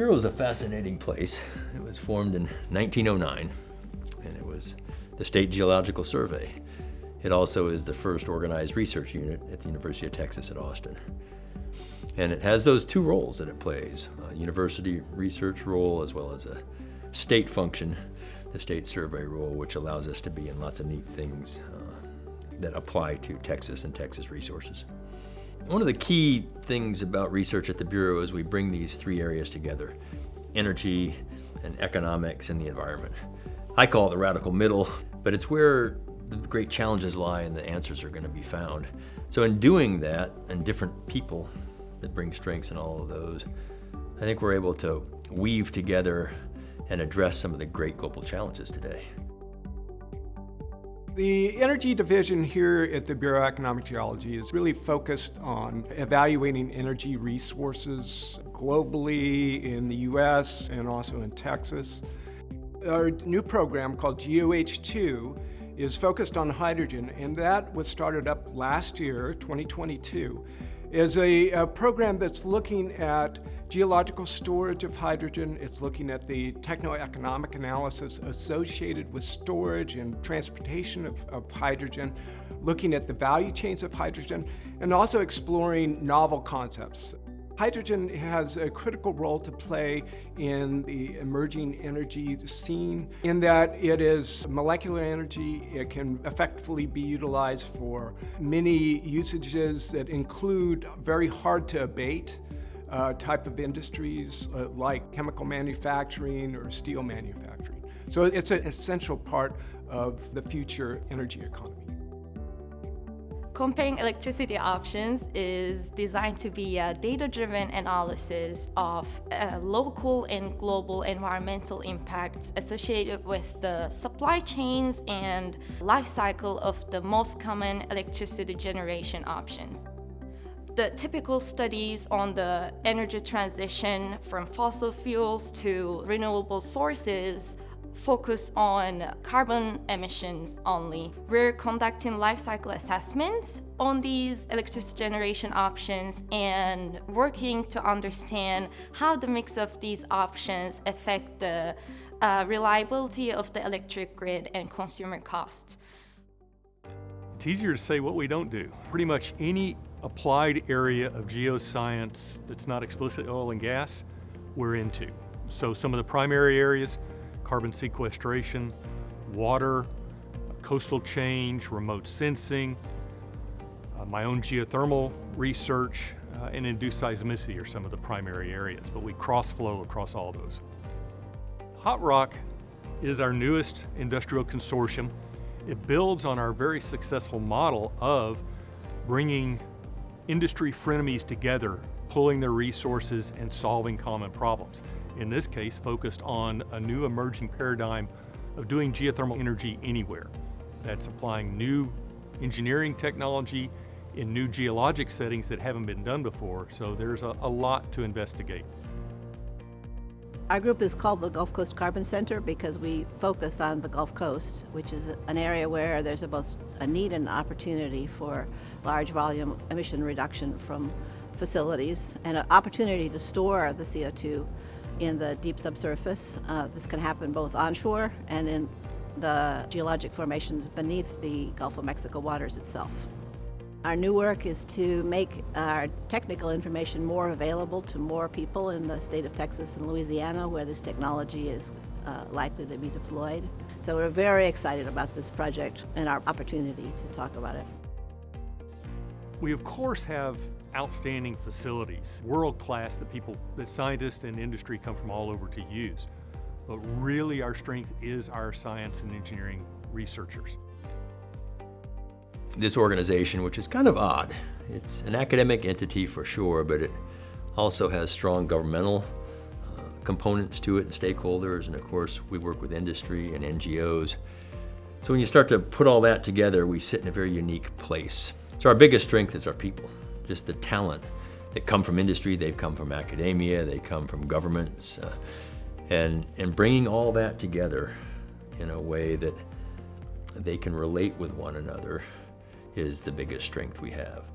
Bureau is a fascinating place. It was formed in 1909, and it was the State Geological Survey. It also is the first organized research unit at the University of Texas at Austin. And it has those two roles that it plays, a university research role as well as a state function, the state survey role, which allows us to be in lots of neat things that apply to Texas and Texas resources. One of the key things about research at the Bureau is we bring these three areas together: energy and economics and the environment. I call it the radical middle, but it's where the great challenges lie and the answers are going to be found. So in doing that, and different people that bring strengths in all of those, I think we're able to weave together and address some of the great global challenges today. The energy division here at the Bureau of Economic Geology is really focused on evaluating energy resources globally in the US and also in Texas. Our new program called GeoH2 is focused on hydrogen, and that was started up last year, 2022, is a program that's looking at geological storage of hydrogen. It's looking at the techno-economic analysis associated with storage and transportation of hydrogen, looking at the value chains of hydrogen, and also exploring novel concepts. Hydrogen has a critical role to play in the emerging energy scene in that it is molecular energy. It can effectively be utilized for many usages that include very hard to abate type of industries like chemical manufacturing or steel manufacturing. So it's an essential part of the future energy economy. Comparing electricity options is designed to be a data-driven analysis of local and global environmental impacts associated with the supply chains and life cycle of the most common electricity generation options. The typical studies on the energy transition from fossil fuels to renewable sources focus on carbon emissions only. We're conducting life cycle assessments on these electricity generation options and working to understand how the mix of these options affect the reliability of the electric grid and consumer costs. It's easier to say what we don't do. Pretty much any applied area of geoscience that's not explicitly oil and gas, we're into. So some of the primary areas: carbon sequestration, water, coastal change, remote sensing, my own geothermal research, and induced seismicity are some of the primary areas, but we cross-flow across all those. Hot Rock is our newest industrial consortium. It builds on our very successful model of bringing industry frenemies together, pulling their resources and solving common problems. In this case, focused on a new emerging paradigm of doing geothermal energy anywhere. That's applying new engineering technology in new geologic settings that haven't been done before, so there's a lot to investigate. Our group is called the Gulf Coast Carbon Center because we focus on the Gulf Coast, which is an area where there's both a need and an opportunity for large volume emission reduction from facilities and an opportunity to store the CO2 in the deep subsurface. This can happen both onshore and in the geologic formations beneath the Gulf of Mexico waters itself. Our new work is to make our technical information more available to more people in the state of Texas and Louisiana, where this technology is likely to be deployed. So we're very excited about this project and our opportunity to talk about it. We of course have outstanding facilities, world-class, that scientists and industry come from all over to use. But really our strength is our science and engineering researchers. This organization, which is kind of odd, it's an academic entity for sure, but it also has strong governmental components to it and stakeholders, and of course we work with industry and NGOs. So when you start to put all that together, we sit in a very unique place. So our biggest strength is our people, just the talent that come from industry, they've come from academia, they come from governments, and bringing all that together in a way that they can relate with one another is the biggest strength we have.